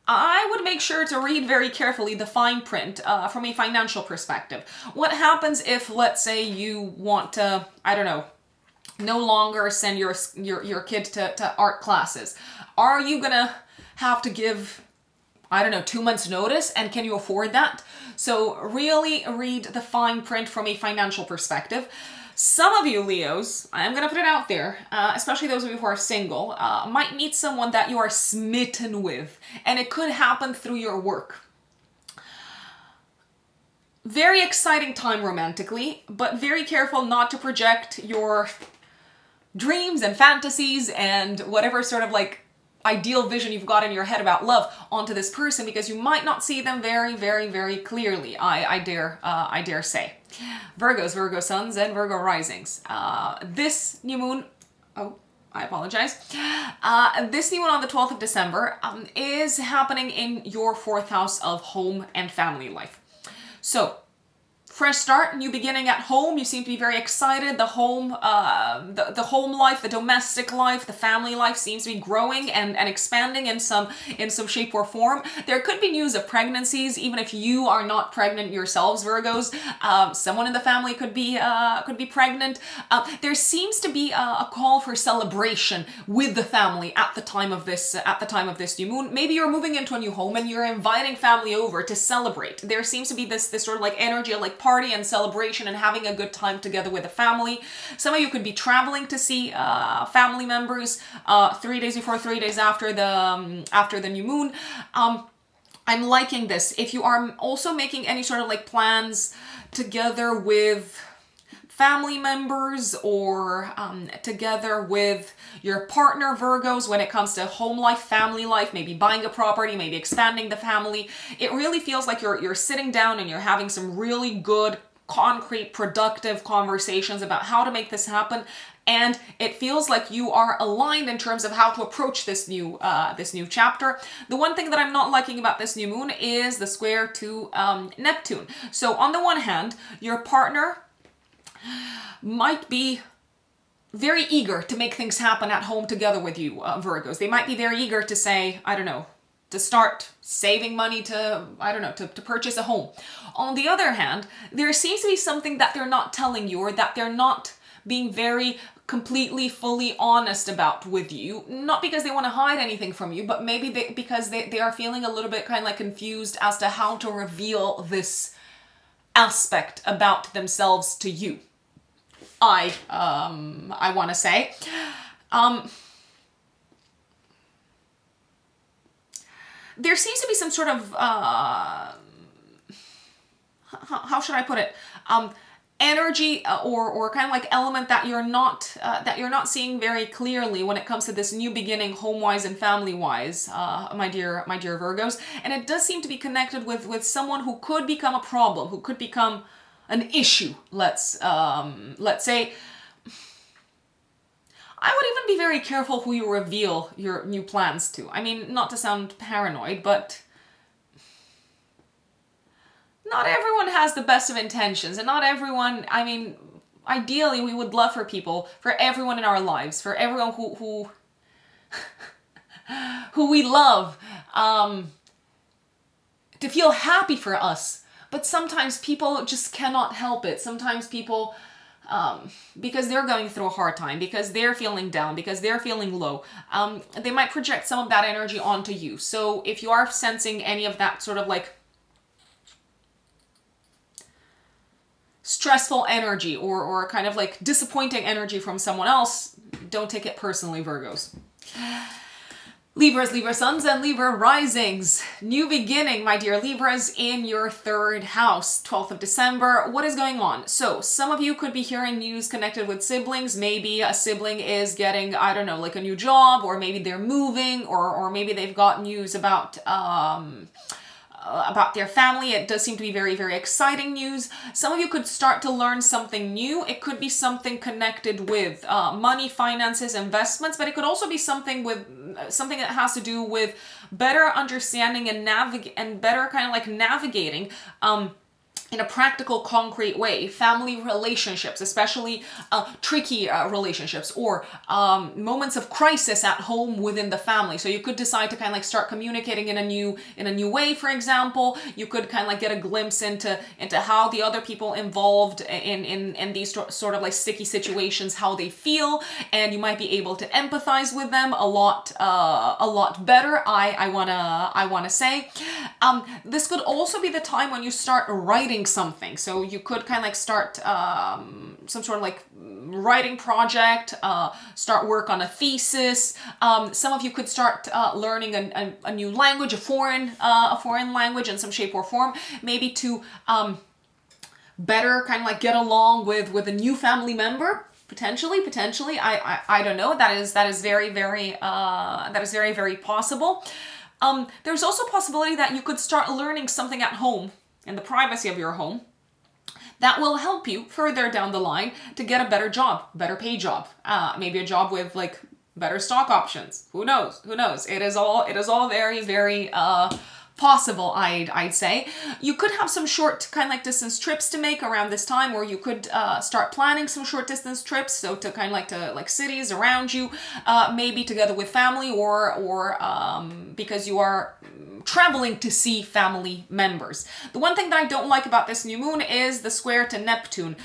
I would make sure to read very carefully the fine print from a financial perspective. What happens if, let's say, you want to, I don't know, no longer send your kid to art classes? Are you gonna have to give, I don't know, 2 months notice, and can you afford that? So really read the fine print from a financial perspective. Some of you Leos, I'm gonna put it out there, especially those of you who are single, might meet someone that you are smitten with, and it could happen through your work. Very exciting time romantically, but very careful not to project your dreams and fantasies and whatever sort of like ideal vision you've got in your head about love onto this person, because you might not see them very, very, very clearly. I dare say. Virgos, Virgo suns, and Virgo risings. This new moon, I apologize. This new moon on the 12th of December is happening in your 4th house of home and family life. So, fresh start, new beginning at home. You seem to be very excited. The home, the home life, the domestic life, the family life seems to be growing and expanding in some shape or form. There could be news of pregnancies, even if you are not pregnant yourselves, Virgos. Someone in the family could be pregnant. There seems to be a call for celebration with the family at the time of this new moon. Maybe you're moving into a new home and you're inviting family over to celebrate. There seems to be this sort of like energy of like party and celebration and having a good time together with the family. Some of you could be traveling to see family members 3 days before, 3 days after the new moon. I'm liking this. If you are also making any sort of like plans together with family members or together with your partner, Virgos, when it comes to home life, family life, maybe buying a property, maybe expanding the family, it really feels like you're sitting down and you're having some really good, concrete, productive conversations about how to make this happen. And it feels like you are aligned in terms of how to approach this new chapter. The one thing that I'm not liking about this new moon is the square to Neptune. So on the one hand, your partner might be very eager to make things happen at home together with you, Virgos. They might be very eager to say, I don't know, to start saving money to, I don't know, to purchase a home. On the other hand, there seems to be something that they're not telling you, or that they're not being very completely, fully honest about with you. Not because they want to hide anything from you, but maybe because they are feeling a little bit kind of like confused as to how to reveal this aspect about themselves to you. I want to say. There seems to be some sort of, how should I put it? Energy or kind of like element that you're not seeing very clearly when it comes to this new beginning, home-wise and family-wise, my dear Virgos. And it does seem to be connected with someone who could become a problem, who could become an issue. Let's say. I would even be very careful who you reveal your new plans to. I mean, not to sound paranoid, but not everyone has the best of intentions, and not everyone, I mean, ideally we would love for everyone in our lives, for everyone who we love, to feel happy for us. But sometimes people just cannot help it. Sometimes people, because they're going through a hard time, because they're feeling down, because they're feeling low, they might project some of that energy onto you. So if you are sensing any of that sort of like stressful energy or kind of like disappointing energy from someone else, don't take it personally, Virgos. Libras, Libra suns, and Libra risings. New beginning, my dear Libras, in your third house, 12th of December. What is going on? So some of you could be hearing news connected with siblings. Maybe a sibling is getting, I don't know, like a new job, or maybe they're moving, or maybe they've got news about their family. It does seem to be very, very exciting news. Some of you could start to learn something new. It could be something connected with money, finances, investments, but it could also be something that has to do with better understanding and better kind of like navigating in a practical, concrete way, family relationships, especially tricky relationships, or moments of crisis at home within the family. So you could decide to kind of like start communicating in a new way. For example, you could kind of like get a glimpse into how the other people involved in these sort of like sticky situations, how they feel, and you might be able to empathize with them a lot better. I wanna say, this could also be the time when you start writing something. So you could kind of like start some sort of like writing project, start work on a thesis. Some of you could start learning a new language, a foreign language in some shape or form, maybe to better kind of like get along with a new family member. Potentially, I don't know. That is very, very possible. There's also a possibility that you could start learning something at home, in the privacy of your home, that will help you further down the line to get a better job, better paid job, maybe a job with like better stock options. Who knows? It is all very, very possible, I'd say. You could have some short kind of like distance trips to make around this time, or you could start planning some short distance trips, so to kind of like to like cities around you, maybe together with family, or because you are traveling to see family members. The one thing that I don't like about this new moon is the square to Neptune.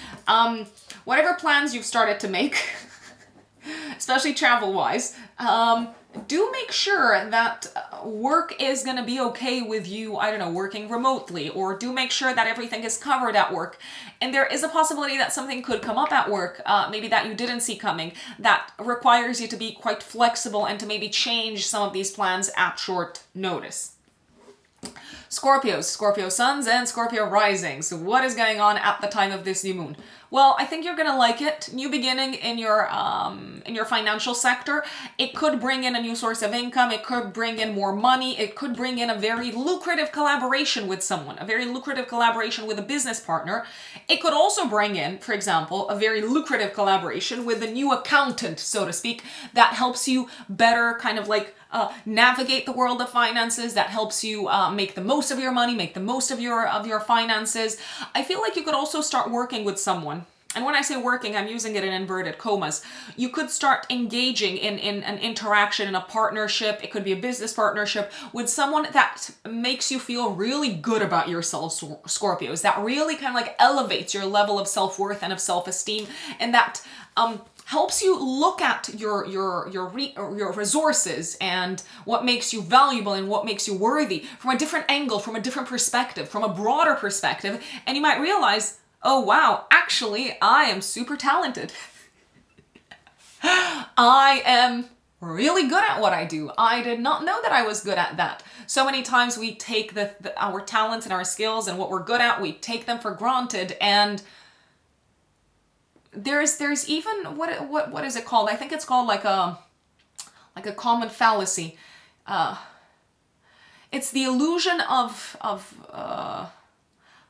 Whatever plans you've started to make, especially travel-wise, do make sure that work is going to be okay with you, I don't know, working remotely, or do make sure that everything is covered at work. And there is a possibility that something could come up at work, maybe that you didn't see coming, that requires you to be quite flexible and to maybe change some of these plans at short notice. Scorpios, Scorpio suns, and Scorpio risings. What is going on at the time of this new moon? Well, I think you're gonna like it. New beginning in your financial sector. It could bring in a new source of income. It could bring in more money. It could bring in a very lucrative collaboration with someone, a very lucrative collaboration with a business partner. It could also bring in, for example, a very lucrative collaboration with a new accountant, so to speak, that helps you better kind of like navigate the world of finances, that helps you make the most of your money, make the most of your finances. I feel like you could also start working with someone and when I say working, I'm using it in inverted commas. You could start engaging in an interaction, in a partnership. It could be a business partnership with someone that makes you feel really good about yourself, Scorpios. That really kind of like elevates your level of self-worth and of self-esteem, and that helps you look at your resources and what makes you valuable and what makes you worthy from a different angle, from a different perspective, from a broader perspective. And you might realize, oh wow, actually, I am super talented. I am really good at what I do. I did not know that I was good at that. So many times we take our talents and our skills and what we're good at, we take them for granted, and there's even what is it called? I think it's called like a common fallacy. It's the illusion of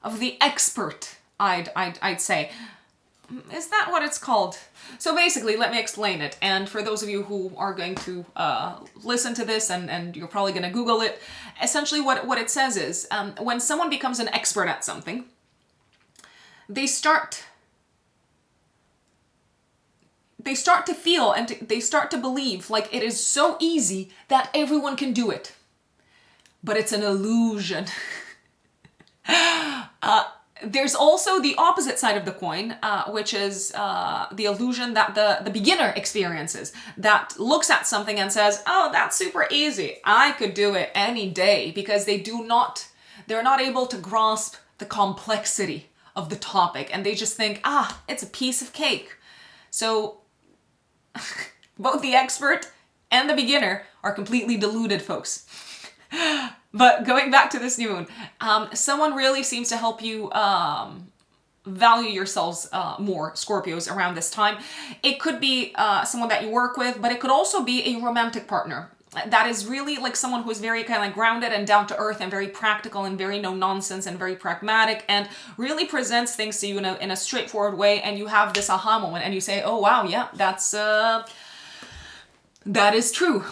the expert. I'd say. Is that what it's called? So basically, let me explain it. And for those of you who are going to listen to this, and you're probably going to Google it, essentially what it says is, when someone becomes an expert at something, they start to feel and they start to believe like it is so easy that everyone can do it. But it's an illusion. There's also the opposite side of the coin, which is the illusion that the beginner experiences, that looks at something and says, oh, that's super easy. I could do it any day, because they're not able to grasp the complexity of the topic, and they just think, it's a piece of cake. So both the expert and the beginner are completely deluded, folks. But going back to this new moon, someone really seems to help you value yourselves more, Scorpios, around this time. It could be someone that you work with, but it could also be a romantic partner. That is really like someone who is very kind of like grounded and down to earth and very practical and very no nonsense and very pragmatic, and really presents things to you in a straightforward way, and you have this aha moment and you say, oh wow, yeah, that is true.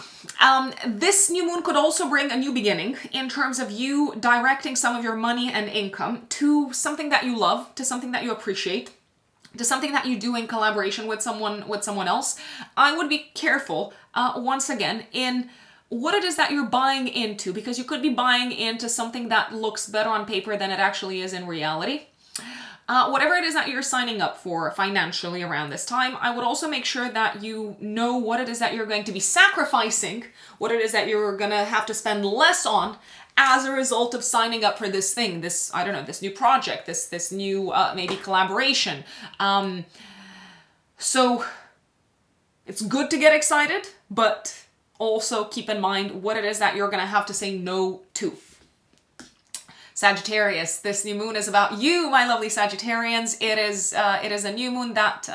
This new moon could also bring a new beginning in terms of you directing some of your money and income to something that you love, to something that you appreciate, to something that you do in collaboration with someone else. I would be careful, once again, in what it is that you're buying into, because you could be buying into something that looks better on paper than it actually is in reality. Whatever it is that you're signing up for financially around this time, I would also make sure that you know what it is that you're going to be sacrificing, what it is that you're going to have to spend less on as a result of signing up for this thing, this new project, this new maybe collaboration. So it's good to get excited, but also keep in mind what it is that you're going to have to say no to. Sagittarius, this new moon is about you, my lovely Sagittarians. It is a new moon that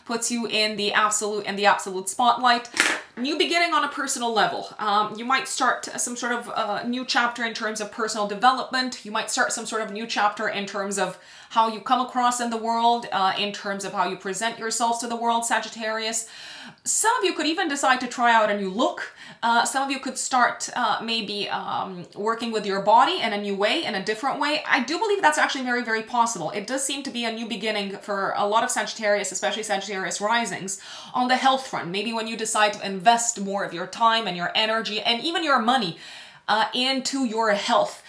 puts you in the absolute spotlight. New beginning on a personal level. You might start some sort of new chapter in terms of personal development. You might start some sort of new chapter in terms of how you come across in the world, in terms of how you present yourselves to the world, Sagittarius. Some of you could even decide to try out a new look. Some of you could start maybe working with your body in a new way, in a different way. I do believe that's actually very, very possible. It does seem to be a new beginning for a lot of Sagittarius, especially Sagittarius risings, on the health front. Maybe when you decide to invest more of your time and your energy and even your money into your health.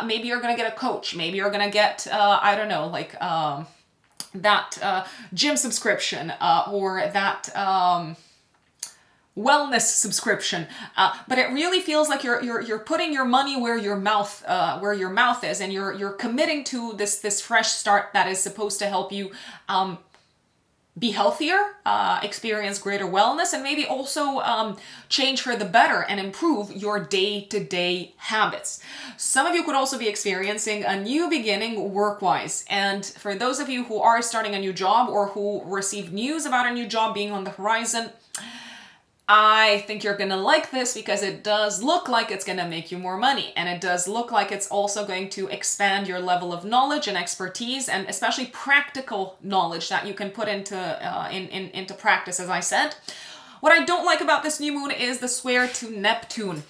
Maybe you're going to get a coach. Maybe you're going to get, that gym subscription or that wellness subscription. But it really feels like you're putting your money where your mouth is, and you're committing to this fresh start that is supposed to help you be healthier, experience greater wellness, and maybe also change for the better and improve your day-to-day habits. Some of you could also be experiencing a new beginning work-wise. And for those of you who are starting a new job or who received news about a new job being on the horizon, I think you're going to like this because it does look like it's going to make you more money, and it does look like it's also going to expand your level of knowledge and expertise, and especially practical knowledge that you can put into practice, as I said. What I don't like about this new moon is the square to Neptune.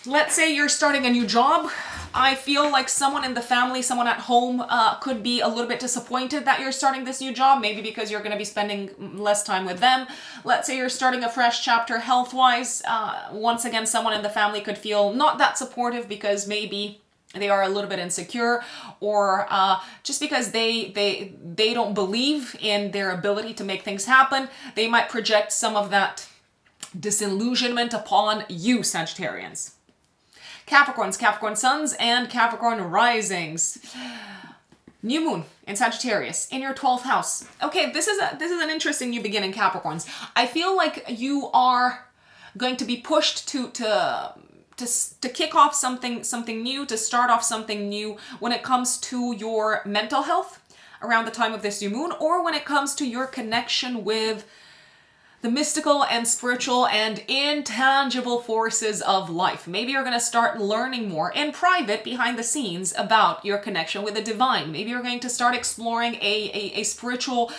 Let's say you're starting a new job. I feel like someone in the family, someone at home could be a little bit disappointed that you're starting this new job, maybe because you're going to be spending less time with them. Let's say you're starting a fresh chapter health-wise. Once again, someone in the family could feel not that supportive because maybe they are a little bit insecure, or just because they don't believe in their ability to make things happen. They might project some of that disillusionment upon you, Sagittarians. Capricorns, Capricorn suns, and Capricorn risings. New moon in Sagittarius in your 12th house. Okay, this is an interesting new beginning, Capricorns. I feel like you are going to be pushed to kick off something new, to start off something new when it comes to your mental health around the time of this new moon, or when it comes to your connection with the mystical and spiritual and intangible forces of life. Maybe you're going to start learning more in private, behind the scenes, about your connection with the divine. Maybe you're going to start exploring a spiritual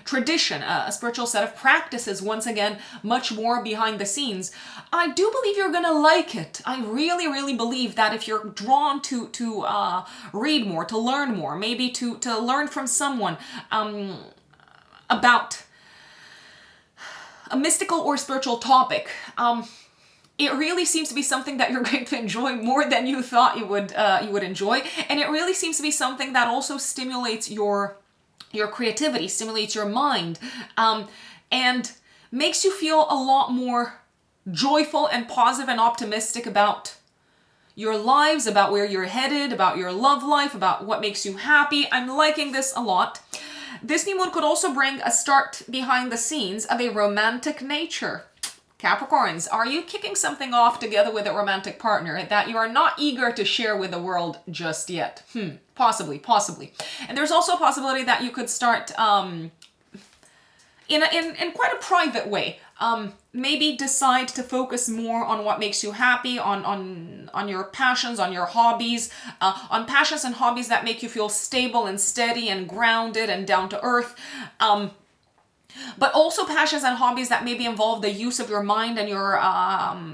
tradition, a spiritual set of practices, once again, much more behind the scenes. I do believe you're going to like it. I really, really believe that if you're drawn to read more, to learn more, maybe to learn from someone about a mystical or spiritual topic, it really seems to be something that you're going to enjoy more than you thought you would enjoy, and it really seems to be something that also stimulates your creativity, stimulates your mind, and makes you feel a lot more joyful and positive and optimistic about your lives, about where you're headed, about your love life, about what makes you happy. I'm liking this a lot. This new moon could also bring a start behind the scenes of a romantic nature. Capricorns, are you kicking something off together with a romantic partner that you are not eager to share with the world just yet? Possibly. And there's also a possibility that you could start in quite a private way. Maybe decide to focus more on what makes you happy, on your passions, on your hobbies, on passions and hobbies that make you feel stable and steady and grounded and down to earth. But also passions and hobbies that maybe involve the use of your mind and your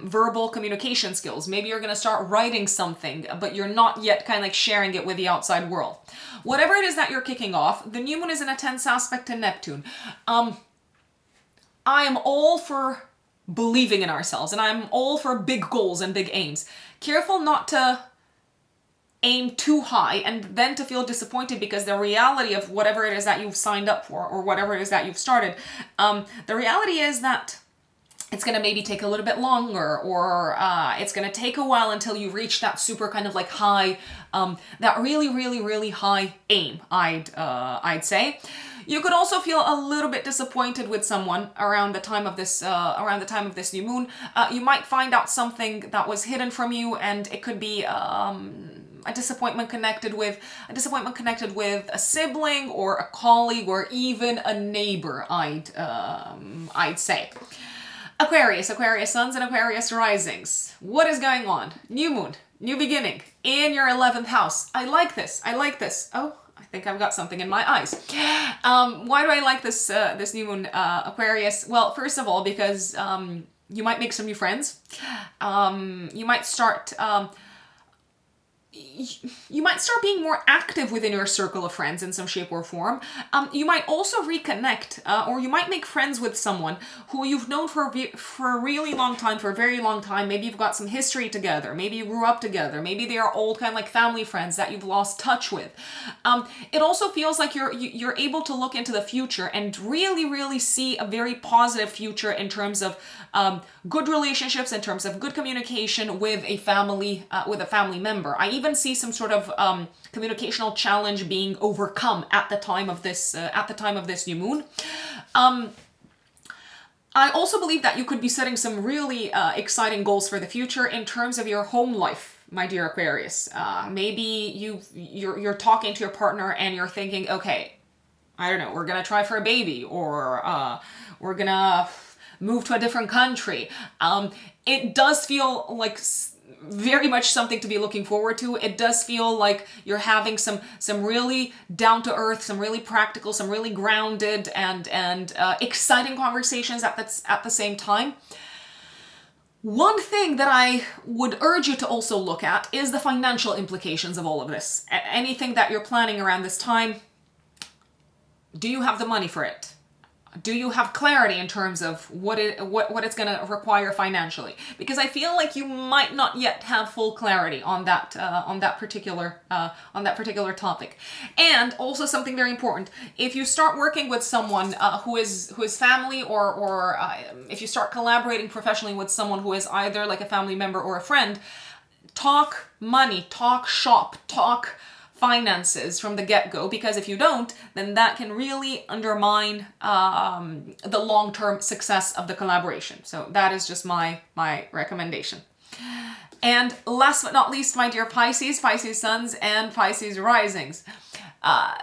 verbal communication skills. Maybe you're going to start writing something, but you're not yet kind of like sharing it with the outside world. Whatever it is that you're kicking off, the new moon is in a tense aspect to Neptune. I am all for believing in ourselves, and I'm all for big goals and big aims. Careful not to aim too high and then to feel disappointed because the reality of whatever it is that you've signed up for or whatever it is that you've started, the reality is that it's going to maybe take a little bit longer, or it's going to take a while until you reach that super kind of like high, that really, really, really high aim, I'd say. You could also feel a little bit disappointed with someone around the time of this new moon. You might find out something that was hidden from you, and it could be a disappointment connected with a sibling or a colleague or even a neighbor, I'd say. Aquarius suns and Aquarius risings. What is going on? New moon, new beginning in your 11th house. I like this. Oh, I think I've got something in my eyes. Why do I like this new moon, Aquarius? Well, first of all, because you might make some new friends. You might start being more active within your circle of friends in some shape or form. You might also reconnect, or you might make friends with someone who you've known for a really long time, for a very long time. Maybe you've got some history together. Maybe you grew up together. Maybe they are old kind of like family friends that you've lost touch with. It also feels like you're able to look into the future and really, really see a very positive future in terms of good relationships, in terms of good communication with a family member. I even see some sort of communicational challenge being overcome at the time of this new moon. I also believe that you could be setting some really exciting goals for the future in terms of your home life, my dear Aquarius. Maybe you're talking to your partner and you're thinking, okay, I don't know, we're gonna try for a baby, or we're gonna move to a different country. It does feel like very much something to be looking forward to. It does feel like you're having some really down to earth, some really practical, some really grounded and exciting conversations at the same time. One thing that I would urge you to also look at is the financial implications of all of this. Anything that you're planning around this time, do you have the money for it? Do you have clarity in terms of what it's going to require financially? Because I feel like you might not yet have full clarity on that particular topic. And also something very important: if you start working with someone who is family, or if you start collaborating professionally with someone who is either like a family member or a friend, talk money, talk shop, talk finances from the get-go, because if you don't, then that can really undermine the long-term success of the collaboration. So that is just my recommendation. And last but not least, my dear Pisces, Pisces suns and Pisces risings.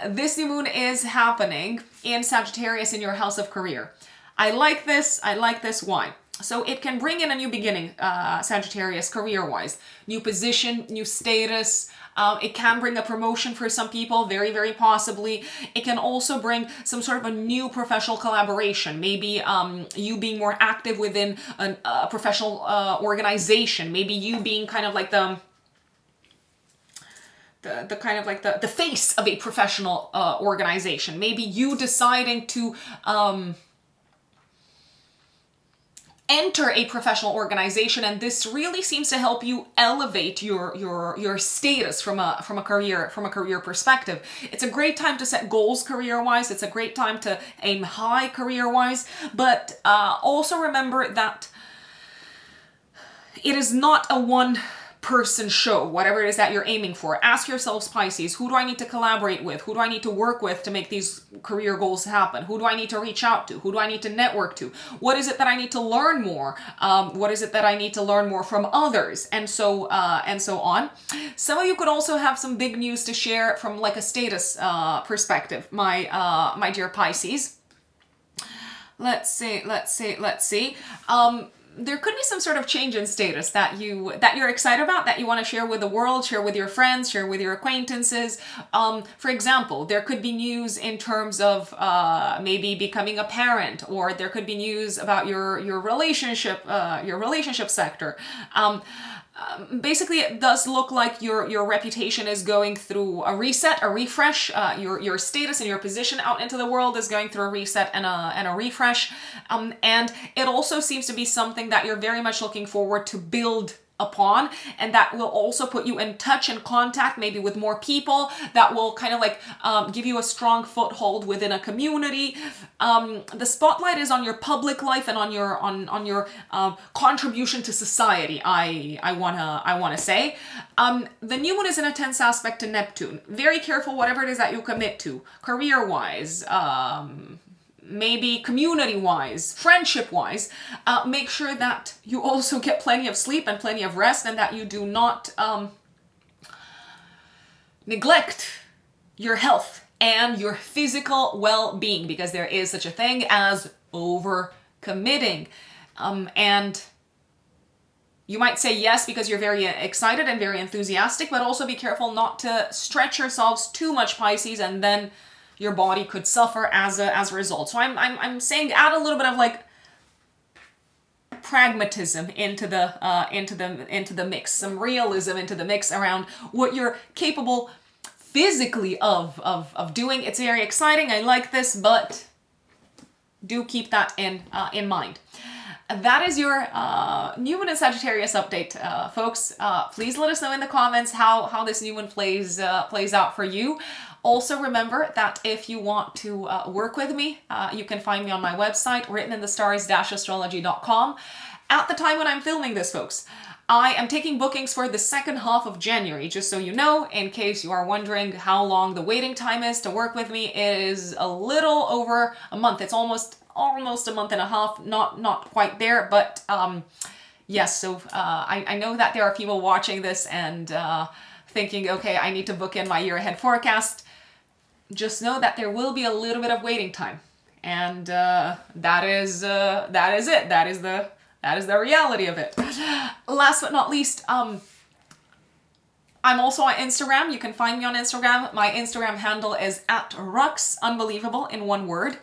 This new moon is happening in Sagittarius in your house of career. I like this. Why? So it can bring in a new beginning, Sagittarius, career-wise. New position, new status. It can bring a promotion for some people, very, very possibly. It can also bring some sort of a new professional collaboration. Maybe you being more active within a professional organization. Maybe you being kind of like the face of a professional organization. Maybe you deciding to enter a professional organization, and this really seems to help you elevate your status from a career perspective. It's a great time to set goals career-wise. It's a great time to aim high career-wise, but also remember that it is not a one-person show, whatever it is that you're aiming for. Ask yourselves, Pisces, who do I need to collaborate with? Who do I need to work with to make these career goals happen? Who do I need to reach out to? Who do I need to network to? What is it that I need to learn more? What is it that I need to learn more from others? And so on. Some of you could also have some big news to share from like a status perspective, my dear Pisces. Let's see. There could be some sort of change in status that you're excited about, that you want to share with the world, share with your friends, share with your acquaintances. For example, there could be news in terms of maybe becoming a parent, or there could be news about your relationship sector. Basically, it does look like your reputation is going through a reset, a refresh. Your status and your position out into the world is going through a reset and a refresh. And it also seems to be something that you're very much looking forward to build upon, and that will also put you in touch and contact maybe with more people, that will kind of like give you a strong foothold within a community. The spotlight is on your public life and on your contribution to society. I wanna say the new moon is in a tense aspect to Neptune. Very careful whatever it is that you commit to, career wise, maybe community-wise, friendship-wise. Make sure that you also get plenty of sleep and plenty of rest, and that you do not neglect your health and your physical well-being, because there is such a thing as over-committing. And you might say yes because you're very excited and very enthusiastic, but also be careful not to stretch yourselves too much, Pisces, and then your body could suffer as a result. So I'm saying add a little bit of like pragmatism into the mix, some realism into the mix around what you're capable physically of doing. It's very exciting. I like this, but do keep that in mind. That is your new moon in Sagittarius update, folks. Please let us know in the comments how this new one plays out for you. Also remember that if you want to work with me, you can find me on my website, writteninthestars-astrology.com. At the time when I'm filming this, folks, I am taking bookings for the second half of January, just so you know, in case you are wondering how long the waiting time is to work with me. It is a little over a month. It's almost a month and a half, not quite there, but yes, so I know that there are people watching this and thinking, okay, I need to book in my year ahead forecast. Just know that there will be a little bit of waiting time, and that is it. That is the reality of it. Last but not least, I'm also on Instagram. You can find me on Instagram. My Instagram handle is @ruxunbelievable in one word.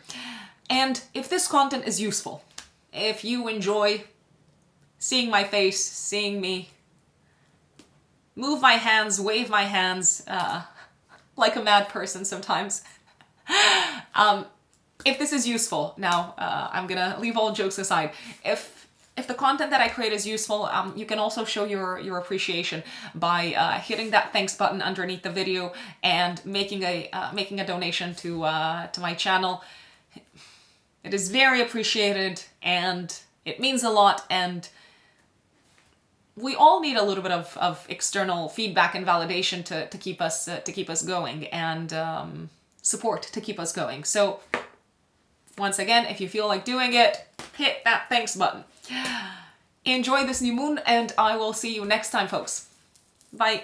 And if this content is useful, if you enjoy seeing my face, seeing me move my hands, wave my hands like a mad person sometimes. If this is useful, now I'm gonna leave all jokes aside. If the content that I create is useful, you can also show your appreciation by hitting that thanks button underneath the video and making a donation to my channel. It is very appreciated and it means a lot, and we all need a little bit of external feedback and validation to keep us going, and support to keep us going. So once again, if you feel like doing it, hit that thanks button. Enjoy this new moon, and I will see you next time, folks. Bye.